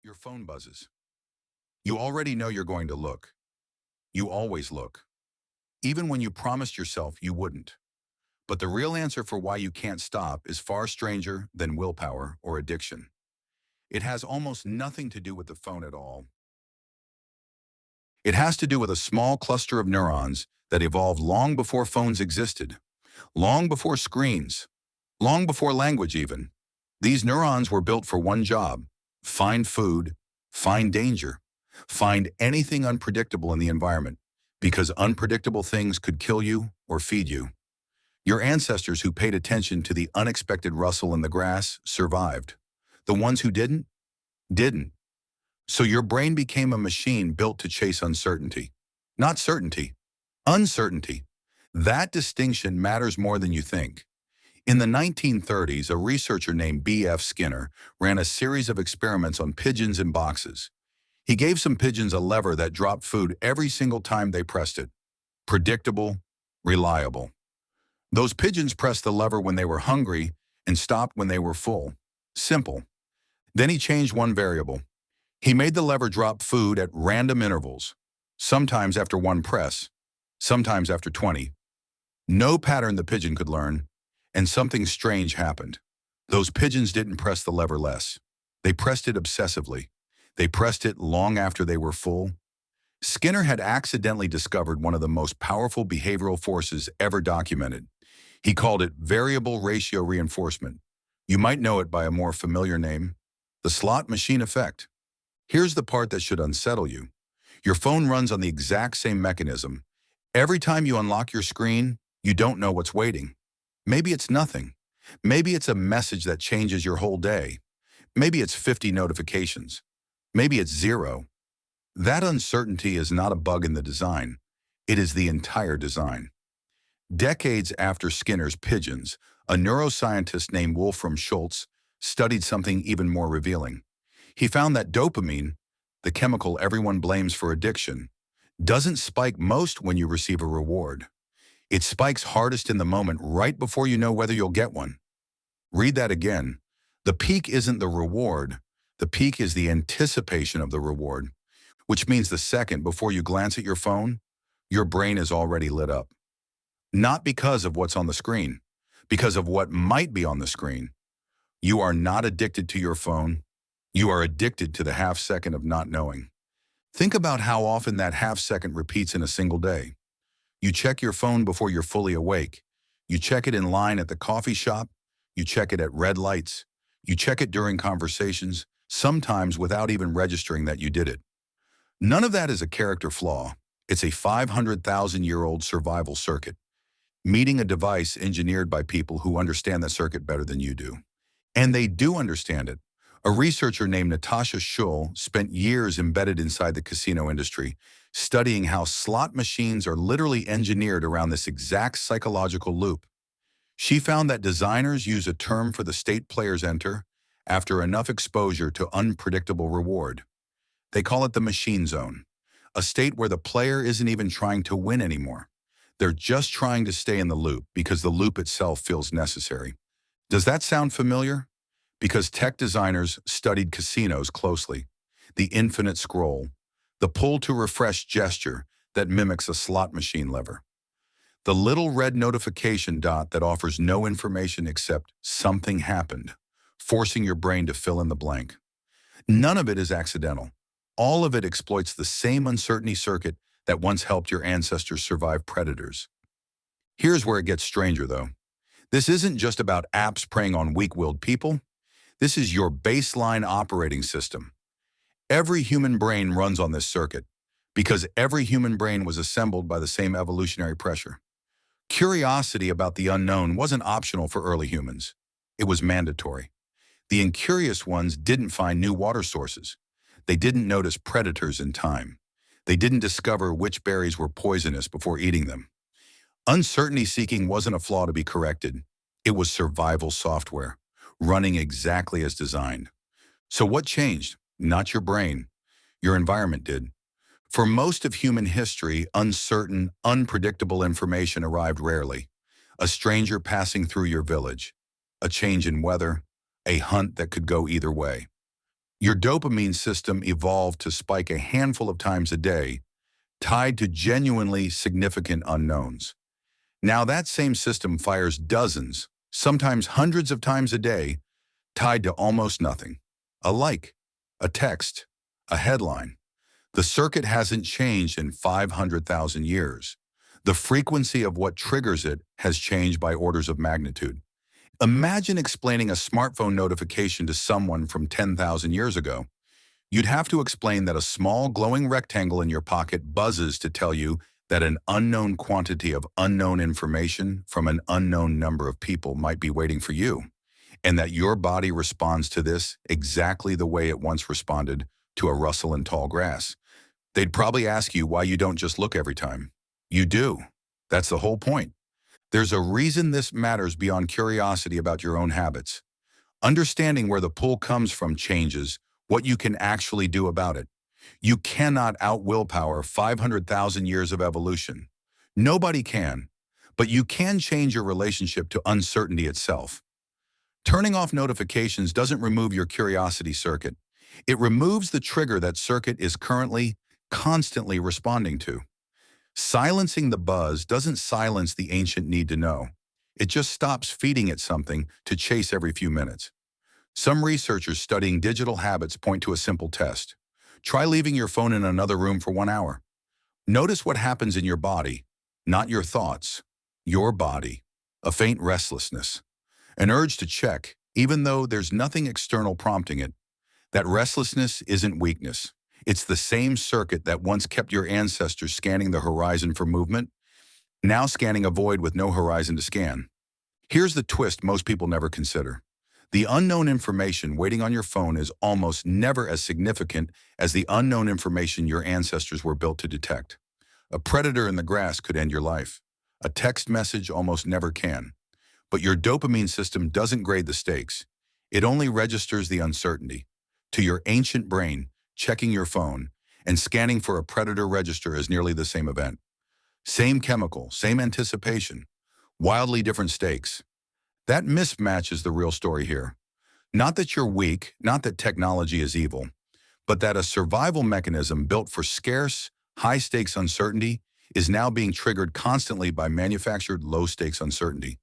Your phone buzzes. You already know you're going to look. You always look, even when you promised yourself you wouldn't. But the real answer for why you can't stop is far stranger than willpower or addiction. It has almost nothing to do with the phone at all. It has to do with a small cluster of neurons that evolved long before phones existed, long before screens, long before language even. These neurons were built for one job: find food, find danger, find anything unpredictable in the environment, because unpredictable things could kill you or feed you. Your ancestors who paid attention to the unexpected rustle in the grass survived. The ones who didn't. So your brain became a machine built to chase uncertainty. Not certainty, uncertainty. That distinction matters more than you think. In the 1930s, a researcher named B.F. Skinner ran a series of experiments on pigeons in boxes. He gave some pigeons a lever that dropped food every single time they pressed it. Predictable, reliable. Those pigeons pressed the lever when they were hungry and stopped when they were full. Simple. Then he changed one variable. He made the lever drop food at random intervals, sometimes after one press, sometimes after 20. No pattern the pigeon could learn, and something strange happened. Those pigeons didn't press the lever less. They pressed it obsessively. They pressed it long after they were full. Skinner had accidentally discovered one of the most powerful behavioral forces ever documented. He called it variable ratio reinforcement. You might know it by a more familiar name: the slot machine effect. Here's the part that should unsettle you. Your phone runs on the exact same mechanism. Every time you unlock your screen, you don't know what's waiting. Maybe it's nothing. Maybe it's a message that changes your whole day. Maybe it's 50 notifications. Maybe it's zero. That uncertainty is not a bug in the design. It is the entire design. Decades after Skinner's pigeons, a neuroscientist named Wolfram Schultz studied something even more revealing. He found that dopamine, the chemical everyone blames for addiction, doesn't spike most when you receive a reward. It spikes hardest in the moment right before you know whether you'll get one. Read that again. The peak isn't the reward. The peak is the anticipation of the reward, which means the second before you glance at your phone, your brain is already lit up. Not because of what's on the screen, because of what might be on the screen. You are not addicted to your phone. You are addicted to the half second of not knowing. Think about how often that half second repeats in a single day. You check your phone before you're fully awake. You check it in line at the coffee shop. You check it at red lights. You check it during conversations, sometimes without even registering that you did it. None of that is a character flaw. It's a 500,000-year-old survival circuit. Meeting a device engineered by people who understand that circuit better than you do. And they do understand it. A researcher named Natasha Schull spent years embedded inside the casino industry, studying how slot machines are literally engineered around this exact psychological loop. She found that designers use a term for the state players enter after enough exposure to unpredictable reward. They call it the machine zone, a state where the player isn't even trying to win anymore. They're just trying to stay in the loop because the loop itself feels necessary. Does that sound familiar? Because tech designers studied casinos closely. The infinite scroll, the pull to refresh gesture that mimics a slot machine lever. The little red notification dot that offers no information except something happened, forcing your brain to fill in the blank. None of it is accidental. All of it exploits the same uncertainty circuit that once helped your ancestors survive predators. Here's where it gets stranger, though. This isn't just about apps preying on weak-willed people. This is your baseline operating system. Every human brain runs on this circuit because every human brain was assembled by the same evolutionary pressure. Curiosity about the unknown wasn't optional for early humans. It was mandatory. The incurious ones didn't find new water sources. They didn't notice predators in time. They didn't discover which berries were poisonous before eating them. Uncertainty seeking wasn't a flaw to be corrected. It was survival software, running exactly as designed. So what changed? Not your brain. Your environment did. For most of human history, uncertain, unpredictable information arrived rarely. A stranger passing through your village, a change in weather, a hunt that could go either way. Your dopamine system evolved to spike a handful of times a day, tied to genuinely significant unknowns. Now that same system fires dozens, sometimes hundreds of times a day, tied to almost nothing. A like, a text, a headline. The circuit hasn't changed in 500,000 years. The frequency of what triggers it has changed by orders of magnitude. Imagine explaining a smartphone notification to someone from 10,000 years ago. You'd have to explain that a small glowing rectangle in your pocket buzzes to tell you that an unknown quantity of unknown information from an unknown number of people might be waiting for you, and that your body responds to this exactly the way it once responded to a rustle in tall grass. They'd probably ask you why you don't just look every time. You do. That's the whole point. There's a reason this matters beyond curiosity about your own habits. Understanding where the pull comes from changes what you can actually do about it. You cannot out-willpower 500,000 years of evolution. Nobody can, but you can change your relationship to uncertainty itself. Turning off notifications doesn't remove your curiosity circuit. It removes the trigger that circuit is currently, constantly responding to. Silencing the buzz doesn't silence the ancient need to know. It just stops feeding it something to chase every few minutes. Some researchers studying digital habits point to a simple test. Try leaving your phone in another room for 1 hour. Notice what happens in your body, not your thoughts. Your body. A faint restlessness. An urge to check, even though there's nothing external prompting it. That restlessness isn't weakness. It's the same circuit that once kept your ancestors scanning the horizon for movement, now scanning a void with no horizon to scan. Here's the twist most people never consider. The unknown information waiting on your phone is almost never as significant as the unknown information your ancestors were built to detect. A predator in the grass could end your life. A text message almost never can. But your dopamine system doesn't grade the stakes. It only registers the uncertainty. To your ancient brain, checking your phone and scanning for a predator register is nearly the same event. Same chemical, same anticipation, wildly different stakes. That mismatch is the real story here. Not that you're weak, not that technology is evil, but that a survival mechanism built for scarce, high-stakes uncertainty is now being triggered constantly by manufactured low-stakes uncertainty,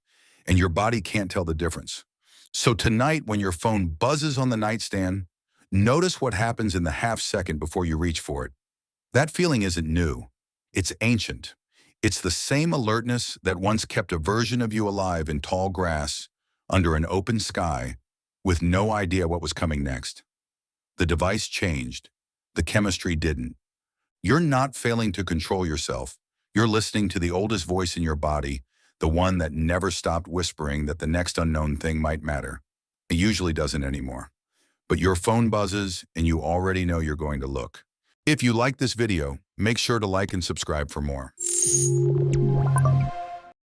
and your body can't tell the difference. So tonight, when your phone buzzes on the nightstand, notice what happens in the half-second before you reach for it. That feeling isn't new. It's ancient. It's the same alertness that once kept a version of you alive in tall grass, under an open sky, with no idea what was coming next. The device changed. The chemistry didn't. You're not failing to control yourself. You're listening to the oldest voice in your body, the one that never stopped whispering that the next unknown thing might matter. It usually doesn't anymore. But your phone buzzes and you already know you're going to look. If you like this video, make sure to like and subscribe for more.